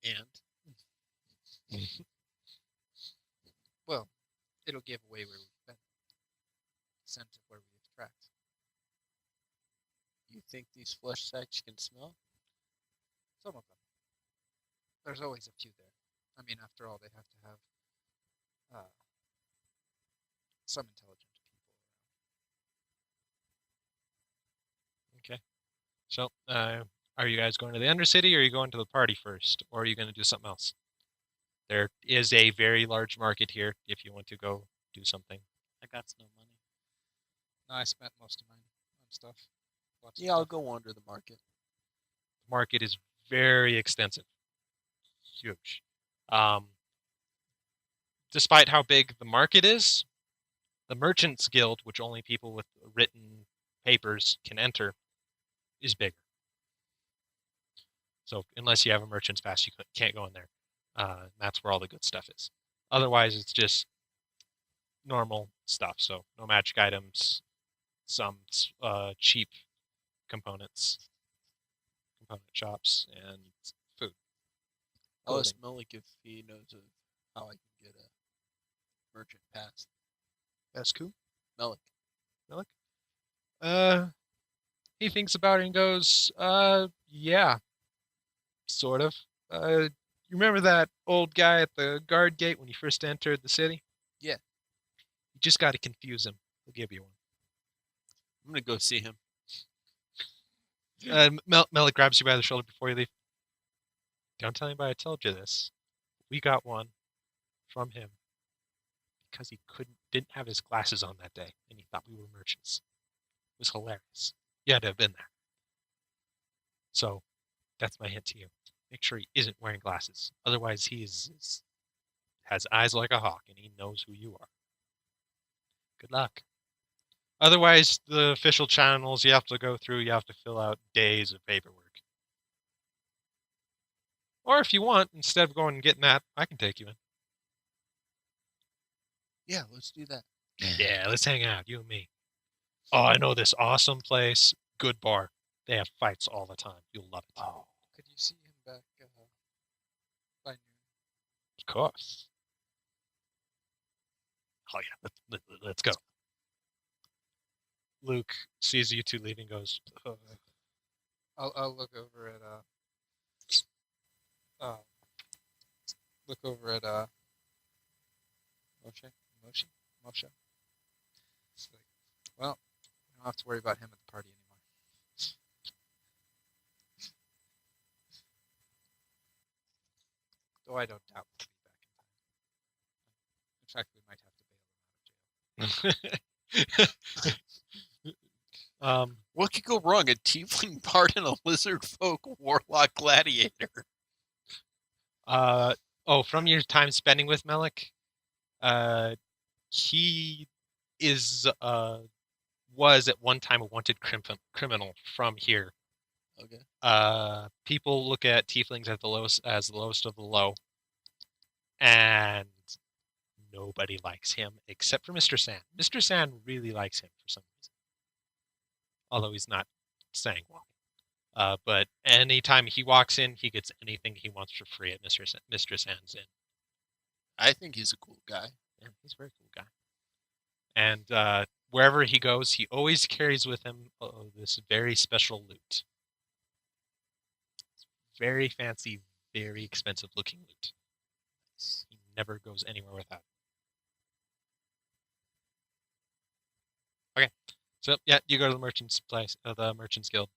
[SPEAKER 2] And
[SPEAKER 3] Well, it'll give away where we've been. Scent of where we've tracked.
[SPEAKER 2] you think these flesh sacks can smell?
[SPEAKER 3] Some of them. There's always a few there. I mean, after all, they have to have some intelligent people around.
[SPEAKER 1] Okay. So, are you guys going to the Undercity, or are you going to the party first, or are you going to do something else? There is a very large market here if you want to go do something.
[SPEAKER 4] I got no money.
[SPEAKER 3] No, I spent most of mine on stuff. Lots of
[SPEAKER 2] Yeah, I'll
[SPEAKER 3] stuff.
[SPEAKER 2] go wander the market.
[SPEAKER 1] The market is very extensive. Huge. Despite how big the market is, the Merchants Guild, which only people with written papers can enter, is bigger. So unless you have a merchant's pass, you can't go in there. That's where all the good stuff is. Otherwise, it's just normal stuff. So no magic items, some cheap component shops, and food.
[SPEAKER 2] I'll ask
[SPEAKER 1] Clothing.
[SPEAKER 2] Melik if he knows of how I can get a merchant pass.
[SPEAKER 1] That's cool.
[SPEAKER 2] Melik.
[SPEAKER 1] He thinks about it and goes, yeah, sort of. You remember that old guy at the guard gate when you first entered the city?
[SPEAKER 2] Yeah.
[SPEAKER 1] You just got to confuse him. He'll give you one.
[SPEAKER 2] I'm gonna go see him.
[SPEAKER 1] Melik grabs you by the shoulder before you leave. Don't tell anybody I told you this. We got one from him because he didn't have his glasses on that day, and he thought we were merchants. It was hilarious. You had to have been there. So, that's my hint to you. Make sure he isn't wearing glasses. Otherwise, he has eyes like a hawk, and he knows who you are. Good luck. Otherwise, the official channels you have to go through, you have to fill out days of paperwork. Or if you want, instead of going and getting that, I can take you in.
[SPEAKER 2] Yeah, let's do that.
[SPEAKER 1] Yeah, let's hang out, you and me. Oh, I know this awesome place. Good bar. They have fights all the time. You'll love it.
[SPEAKER 3] Oh, could you see him back by noon?
[SPEAKER 1] Of course. Oh, yeah, let's go. Luke sees you two leaving, goes,
[SPEAKER 3] I'll look over at Moshe. It's like, well, we don't have to worry about him at the party anymore. Though I don't doubt we'll be back in time. In fact, we might have to bail him out of jail.
[SPEAKER 2] What could go wrong? A tiefling bard and a lizard folk warlock gladiator.
[SPEAKER 1] From your time spending with Melik, he was at one time a wanted criminal from here.
[SPEAKER 2] Okay.
[SPEAKER 1] People look at tieflings as the lowest of the low, and nobody likes him except for Mr. Sand. Mr. Sand really likes him for some reason, although he's not saying why. But anytime he walks in, he gets anything he wants for free at Mr. Sand's Inn.
[SPEAKER 2] I think he's a cool guy.
[SPEAKER 1] Yeah, he's a very cool guy. And wherever he goes, he always carries with him this very special loot. Very fancy, very expensive looking loot. He never goes anywhere without it. Okay, so yeah, you go to the merchant's place, the merchant's guild,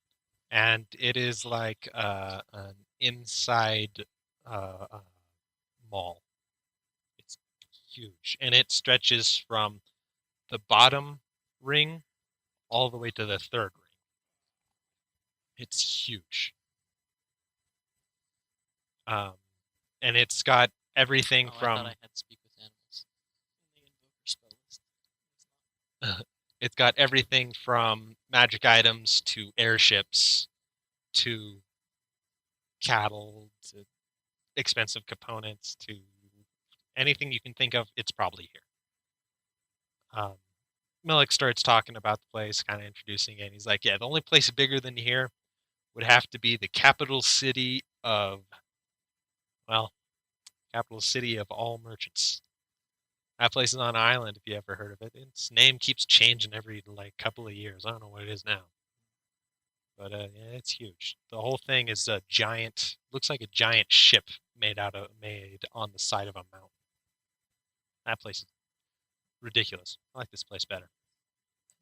[SPEAKER 1] and it is like an inside mall. It's huge, and it stretches from the bottom ring all the way to the third ring. It's huge. And it's got everything
[SPEAKER 4] I
[SPEAKER 1] from
[SPEAKER 4] thought I had to speak with animals. In the invoker spell list. It's not.
[SPEAKER 1] it's got everything from magic items to airships to cattle to expensive components to anything you can think of. It's probably here. Milik starts talking about the place, kind of introducing it. He's like, yeah, the only place bigger than here would have to be the capital city of, well, capital city of all merchants. That place is on an island, if you ever heard of it. Its name keeps changing every couple of years. I don't know what it is now, but yeah, it's huge. The whole thing is a giant, looks like a giant ship made on the side of a mountain. That place is ridiculous. I like this place better.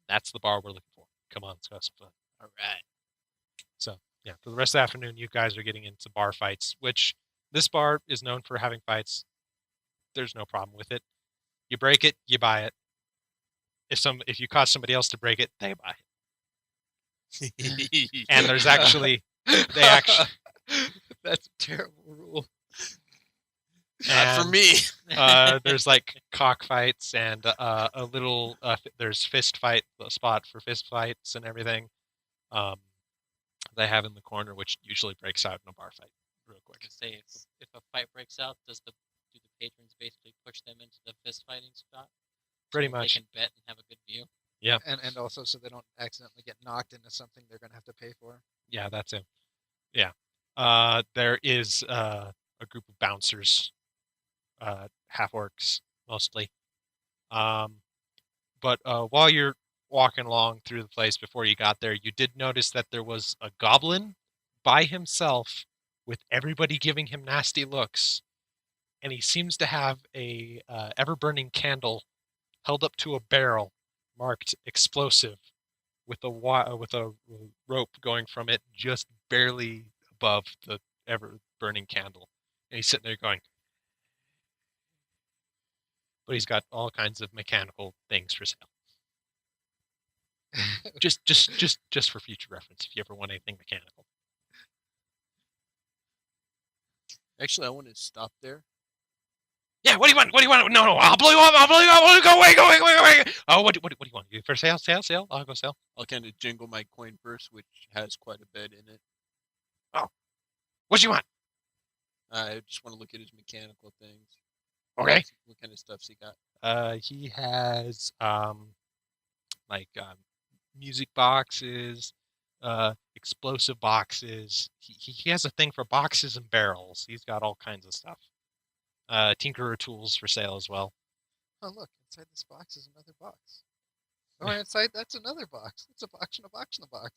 [SPEAKER 1] That's the bar we're looking for. Come on, let's go have some fun.
[SPEAKER 2] All right.
[SPEAKER 1] So yeah, for the rest of the afternoon, you guys are getting into bar fights, which this bar is known for having fights. There's no problem with it. You break it, you buy it. If you cause somebody else to break it, they buy it. And there's actually
[SPEAKER 2] That's a terrible rule.
[SPEAKER 1] And,
[SPEAKER 2] not for me.
[SPEAKER 1] There's like cockfights and a little. There's fist fight spot for fist fights and everything. They have in the corner, which usually breaks out in a bar fight real quick.
[SPEAKER 4] I say if a fight breaks out, do the patrons basically push them into the fist fighting spot?
[SPEAKER 1] Pretty
[SPEAKER 4] so
[SPEAKER 1] much.
[SPEAKER 4] They can bet and have a good view.
[SPEAKER 1] Yeah.
[SPEAKER 3] And also so they don't accidentally get knocked into something they're going to have to pay for.
[SPEAKER 1] Yeah, that's it. Yeah. There is a group of bouncers, half orcs mostly. But while you're walking along through the place before you got there, you did notice that there was a goblin by himself with everybody giving him nasty looks. And he seems to have a ever-burning candle held up to a barrel marked explosive with a rope going from it just barely above the ever-burning candle. And he's sitting there going, but he's got all kinds of mechanical things for sale. just for future reference, if you ever want anything mechanical.
[SPEAKER 2] Actually, I want to stop there
[SPEAKER 1] Yeah, what do you want? What do you want? No, I'll blow you up. I'll blow you up. Go away, go away, go away, go away. Oh, what do you want? You for sale, sale, sale? I'll go sell.
[SPEAKER 2] I'll kind of jingle my coin purse, which has quite a bit in it.
[SPEAKER 1] Oh, what do you want?
[SPEAKER 2] I just want to look at his mechanical things.
[SPEAKER 1] Okay.
[SPEAKER 2] What kind of stuff's he got?
[SPEAKER 1] He has like music boxes, explosive boxes. He has a thing for boxes and barrels. He's got all kinds of stuff. Tinkerer tools for sale as well.
[SPEAKER 3] Oh, look, inside this box is another box. Oh, and inside that's another box. It's a box and a box and a box.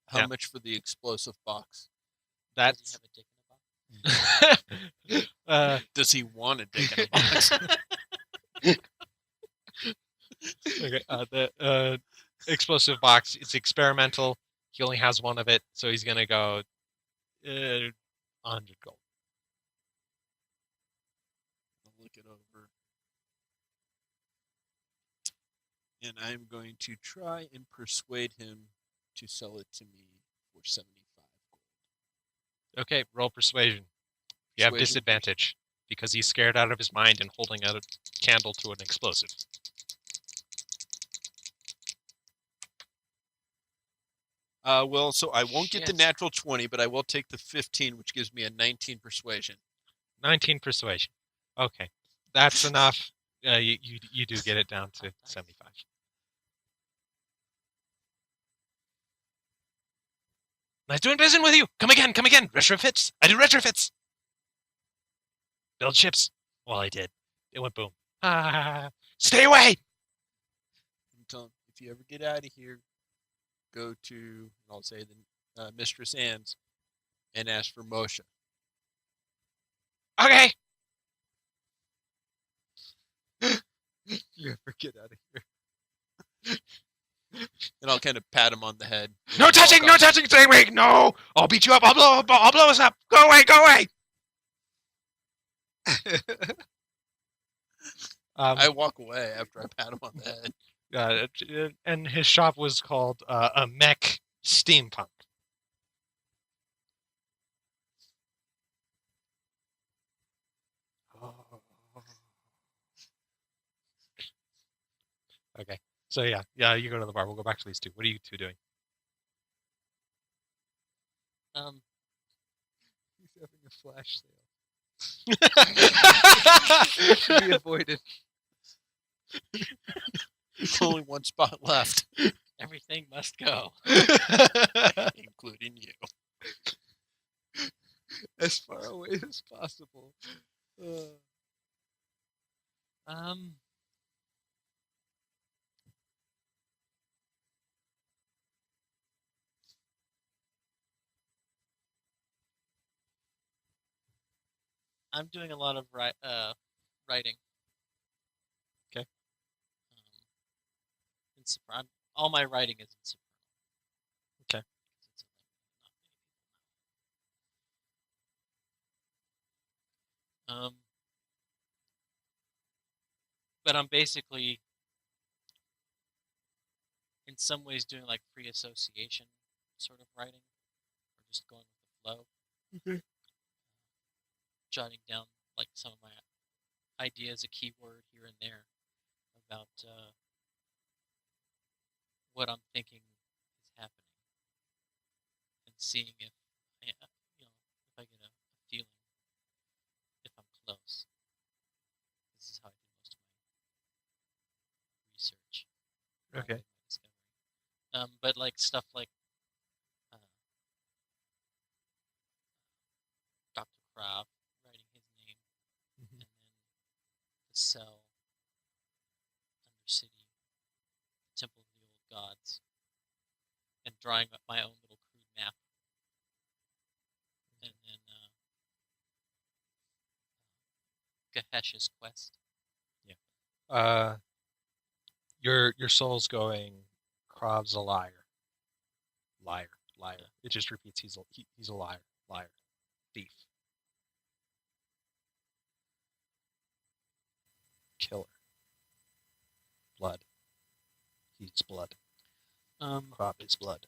[SPEAKER 2] How
[SPEAKER 1] Yeah.
[SPEAKER 2] much for the explosive box?
[SPEAKER 4] Does
[SPEAKER 1] That's
[SPEAKER 4] he have a dick in a box?
[SPEAKER 2] Does he want a dick in a box?
[SPEAKER 1] okay. The explosive box. It's experimental. He only has one of it, so he's gonna go 100 gold.
[SPEAKER 2] I'll look it over. And I'm going to try and persuade him to sell it to me for 75 gold.
[SPEAKER 1] Okay, roll persuasion. You have
[SPEAKER 2] Persuasion.
[SPEAKER 1] disadvantage because he's scared out of his mind and holding out a candle to an explosive.
[SPEAKER 2] Well, so I won't get the
[SPEAKER 4] Shit.
[SPEAKER 2] natural 20, but I will take the 15, which gives me a 19 persuasion.
[SPEAKER 1] 19 persuasion. Okay, that's enough. You do get it down to 75. Nice doing business with you. Come again, come again. Retrofits. I do retrofits. Build ships. Well, I did. It went boom. Stay away.
[SPEAKER 2] And tell him, if you ever get out of here, go to, I'll say, the Mistress Anne's and ask for Moshe.
[SPEAKER 1] Okay.
[SPEAKER 3] You ever get out of here?
[SPEAKER 2] And I'll kind of pat him on the head.
[SPEAKER 1] No touching. No touching. Stay away. No. I'll beat you up. I'll blow us up. Go away. Go away.
[SPEAKER 2] I walk away after I pat him on the head.
[SPEAKER 1] And his shop was called a mech steampunk. Okay, so yeah, you go to the bar. We'll go back to these two. What are you two doing?
[SPEAKER 3] He's having a flash sale. To be avoided.
[SPEAKER 2] There's only one spot left,
[SPEAKER 4] Everything must go.
[SPEAKER 2] including you.
[SPEAKER 3] As far away as possible.
[SPEAKER 4] I'm doing a lot of writing.
[SPEAKER 1] Okay.
[SPEAKER 4] All my writing is in Soprano.
[SPEAKER 1] Okay.
[SPEAKER 4] It's a language not many people know. But I'm basically, in some ways, doing like free association sort of writing, or just going with the flow.
[SPEAKER 1] Okay.
[SPEAKER 4] Jotting down like some of my ideas, a keyword here and there about what I'm thinking is happening, and seeing if if I get a feeling if I'm close. This is how I do most of my research.
[SPEAKER 1] Okay.
[SPEAKER 4] My discovery. But like stuff like Dr. Kraft writing his name, and then the cell, Undercity, the Temple of the Old Gods, and drawing up my own little crude map, and then Gahesh's quest.
[SPEAKER 1] Your soul's going. Krov's a liar. Liar.
[SPEAKER 4] Yeah.
[SPEAKER 1] It just repeats. He's a liar. Liar. Thief. Killer. Blood. He's blood. Krov is blood.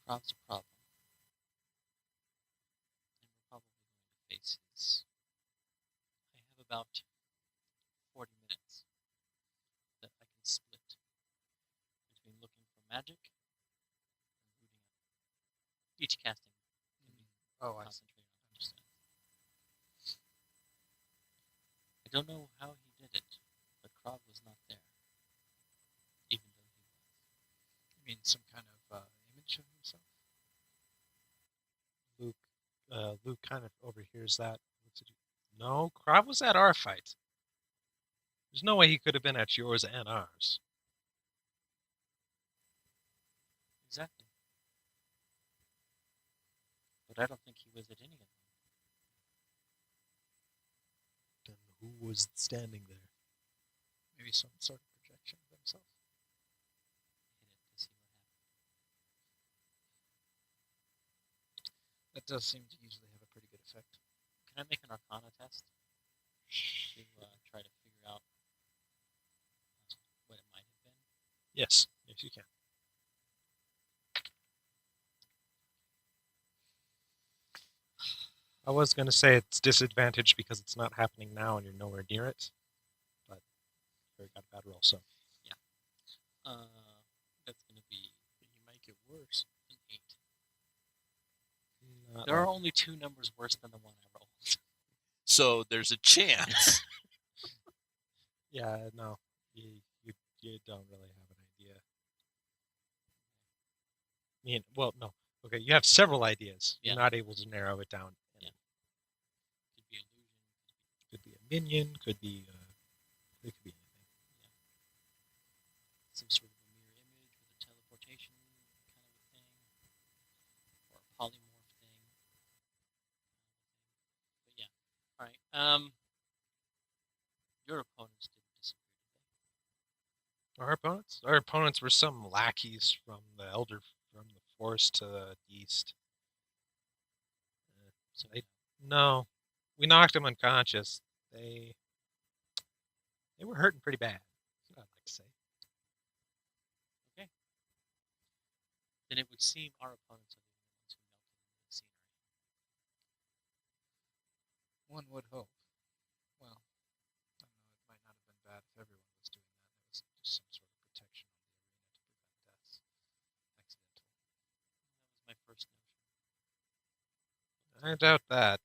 [SPEAKER 4] Krov's a problem, and we're probably going to face his about 40 minutes that I can split between looking for magic and rooting out. Each casting can be
[SPEAKER 3] Oh, I see.
[SPEAKER 4] concentrated on understand. I don't know how he did it, but Krog was not there, even though he was.
[SPEAKER 3] You mean some kind of image of himself?
[SPEAKER 1] Luke kind of overhears that. Looks at you. No, Krav was at our fight. There's no way he could have been at yours and ours.
[SPEAKER 4] Exactly. But I don't think he was at any of them.
[SPEAKER 1] Then who was standing there?
[SPEAKER 3] Maybe some sort of projection of himself.
[SPEAKER 4] Hit it to see what happened.
[SPEAKER 3] That does seem to usually have a pretty good effect.
[SPEAKER 4] Can I make an Arcana test to try to figure out what it might have been?
[SPEAKER 1] Yes, yes, you can. I was going to say it's disadvantaged because it's not happening now and you're nowhere near it, but you got a bad roll, so.
[SPEAKER 4] That's going to be
[SPEAKER 2] You make it worse.
[SPEAKER 4] an 8.
[SPEAKER 1] Not
[SPEAKER 4] There are
[SPEAKER 1] like-
[SPEAKER 4] only 2 numbers worse than the one I rolled.
[SPEAKER 2] So there's a chance.
[SPEAKER 1] Yeah, no, you don't really have an idea. Well, no. Okay, you have several ideas.
[SPEAKER 4] Yeah.
[SPEAKER 1] You're not able to narrow it down.
[SPEAKER 4] Yeah. Could be illusion.
[SPEAKER 1] Could be a minion. Could be. It could be anything.
[SPEAKER 4] Some sort of a mirror image with a teleportation kind of a thing, or a polymorph thing. But yeah, all right. Your opponents didn't disagree, did
[SPEAKER 1] Our opponents were some lackeys from the forest to the east.
[SPEAKER 4] they? So
[SPEAKER 1] They- No, we knocked them unconscious. They were hurting pretty bad. That's what I'd like to say.
[SPEAKER 4] then it would seem our opponents are the only ones who melted into the scenery.
[SPEAKER 3] One would hope. Well, I don't know. It might not have been bad if everyone was doing that. It was just some sort of protection on the arena to prevent deaths. Accidental.
[SPEAKER 4] That was my first notion.
[SPEAKER 1] I doubt that.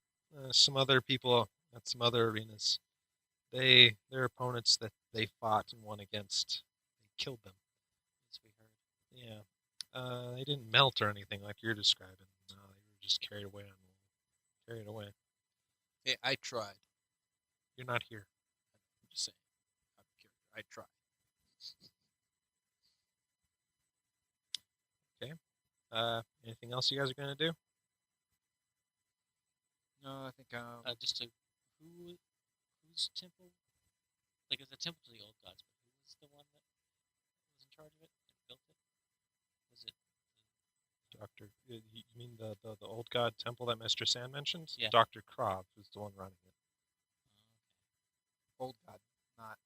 [SPEAKER 1] Some other people at some other arenas, their opponents that they fought and won against, they killed them.
[SPEAKER 4] As we heard.
[SPEAKER 1] Yeah. They didn't melt or anything like you're describing. No, they were just carried away.
[SPEAKER 2] Hey, I tried.
[SPEAKER 1] You're not here.
[SPEAKER 2] I'm just saying. I'm a character. I tried.
[SPEAKER 1] Anything else you guys are gonna do?
[SPEAKER 3] No, I think
[SPEAKER 4] Just to whose temple? Like it's a temple to the old gods, but who was the one that was in charge of it and built it? Was it?
[SPEAKER 1] Doctor, you mean the old god temple that Mr. Sand mentioned?
[SPEAKER 4] Yeah.
[SPEAKER 1] Dr. Krov is the one running it.
[SPEAKER 3] old god, not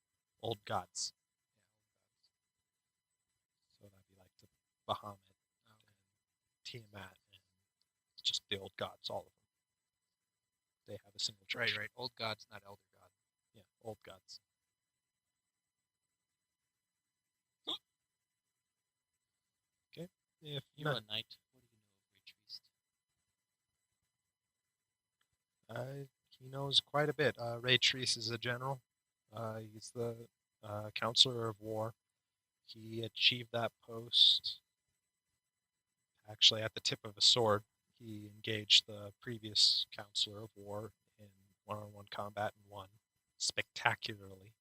[SPEAKER 1] Old gods.
[SPEAKER 3] yeah, old gods.
[SPEAKER 1] So that'd be like the Bahamut
[SPEAKER 3] Okay.
[SPEAKER 1] and Tiamat and just the old gods, all of them. They have a single church.
[SPEAKER 3] Right. Old gods, not elder god.
[SPEAKER 1] Yeah, old gods. Okay. If
[SPEAKER 4] You're
[SPEAKER 1] not,
[SPEAKER 4] a knight. What do you know of Raytriest?
[SPEAKER 1] he knows quite a bit. Ray Treese is a general. He's the counselor of war. He achieved that post actually at the tip of a sword. He engaged the previous counselor of war in one-on-one combat and won spectacularly.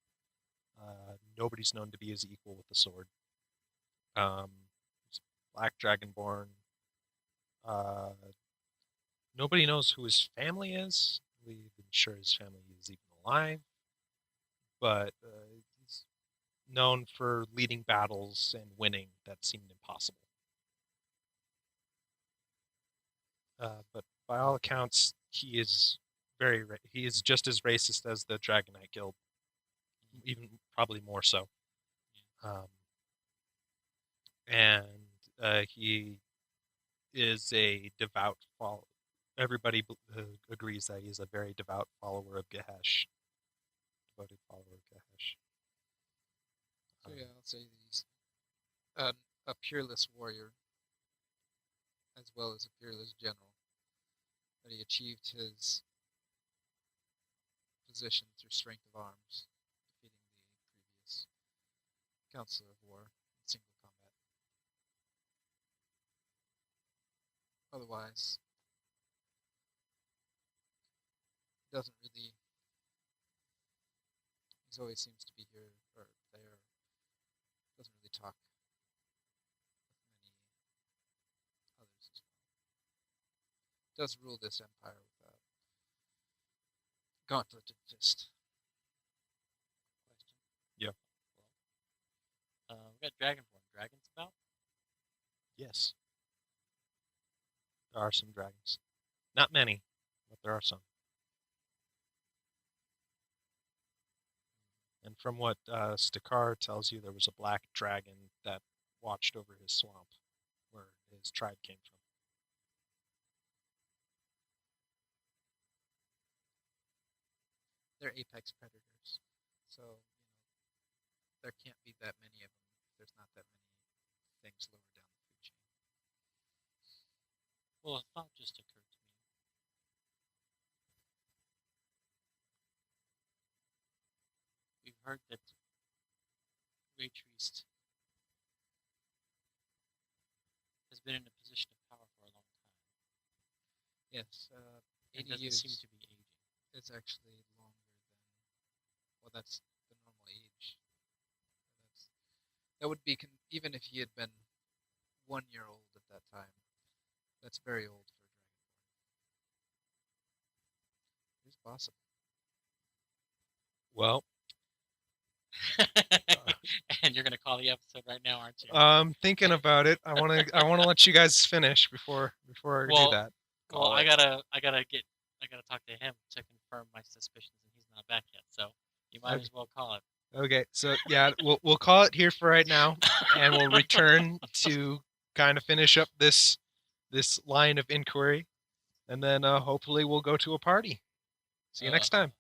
[SPEAKER 1] Nobody's known to be his equal with the sword. He's Black Dragonborn. Nobody knows who his family is. We've been sure his family is even alive. But he's known for leading battles and winning that seemed impossible. But by all accounts, he is he is just as racist as the Dragonite Guild, even probably more so. And he is a devout follower. Everybody agrees that he is a very devout follower of Gehesh.
[SPEAKER 3] say he's a peerless warrior as well as a peerless general. That he achieved his position through strength of arms, defeating the previous Counselor of War in single combat. Otherwise, doesn't really. He always seems to be here or there. Doesn't really talk with many others as well. Does rule this empire with a gauntleted fist.
[SPEAKER 4] Question.
[SPEAKER 1] Yeah.
[SPEAKER 4] Well, we got Dragonborn dragons about.
[SPEAKER 1] Yes. There are some dragons. Not many, but there are some. And from what Stakar tells you, there was a black dragon that watched over his swamp, where his tribe came from.
[SPEAKER 3] They're apex predators, so there can't be that many of them if there's not that many things lower down the food chain.
[SPEAKER 4] Well, a thought just occurred to me. We've heard that Raytriest has been in a position of power for a long time.
[SPEAKER 3] Yes,
[SPEAKER 4] It
[SPEAKER 3] 80
[SPEAKER 4] doesn't
[SPEAKER 3] years
[SPEAKER 4] seem to be aging.
[SPEAKER 3] is actually longer than. Well, that's the normal age. That would be even if he had been 1 year old at that time. That's very old for a dragonborn. It's possible.
[SPEAKER 1] Well,
[SPEAKER 4] And you're gonna call the episode right now, aren't you?
[SPEAKER 1] I'm thinking about it. I want to let you guys finish before I
[SPEAKER 4] Well,
[SPEAKER 1] do that.
[SPEAKER 4] Well, I gotta talk to him to confirm my suspicions, and he's not back yet. So you might
[SPEAKER 1] Okay.
[SPEAKER 4] as well call it.
[SPEAKER 1] Okay, so yeah, we'll call it here for right now, and we'll return to kind of finish up this line of inquiry, and then hopefully we'll go to a party. See you next time.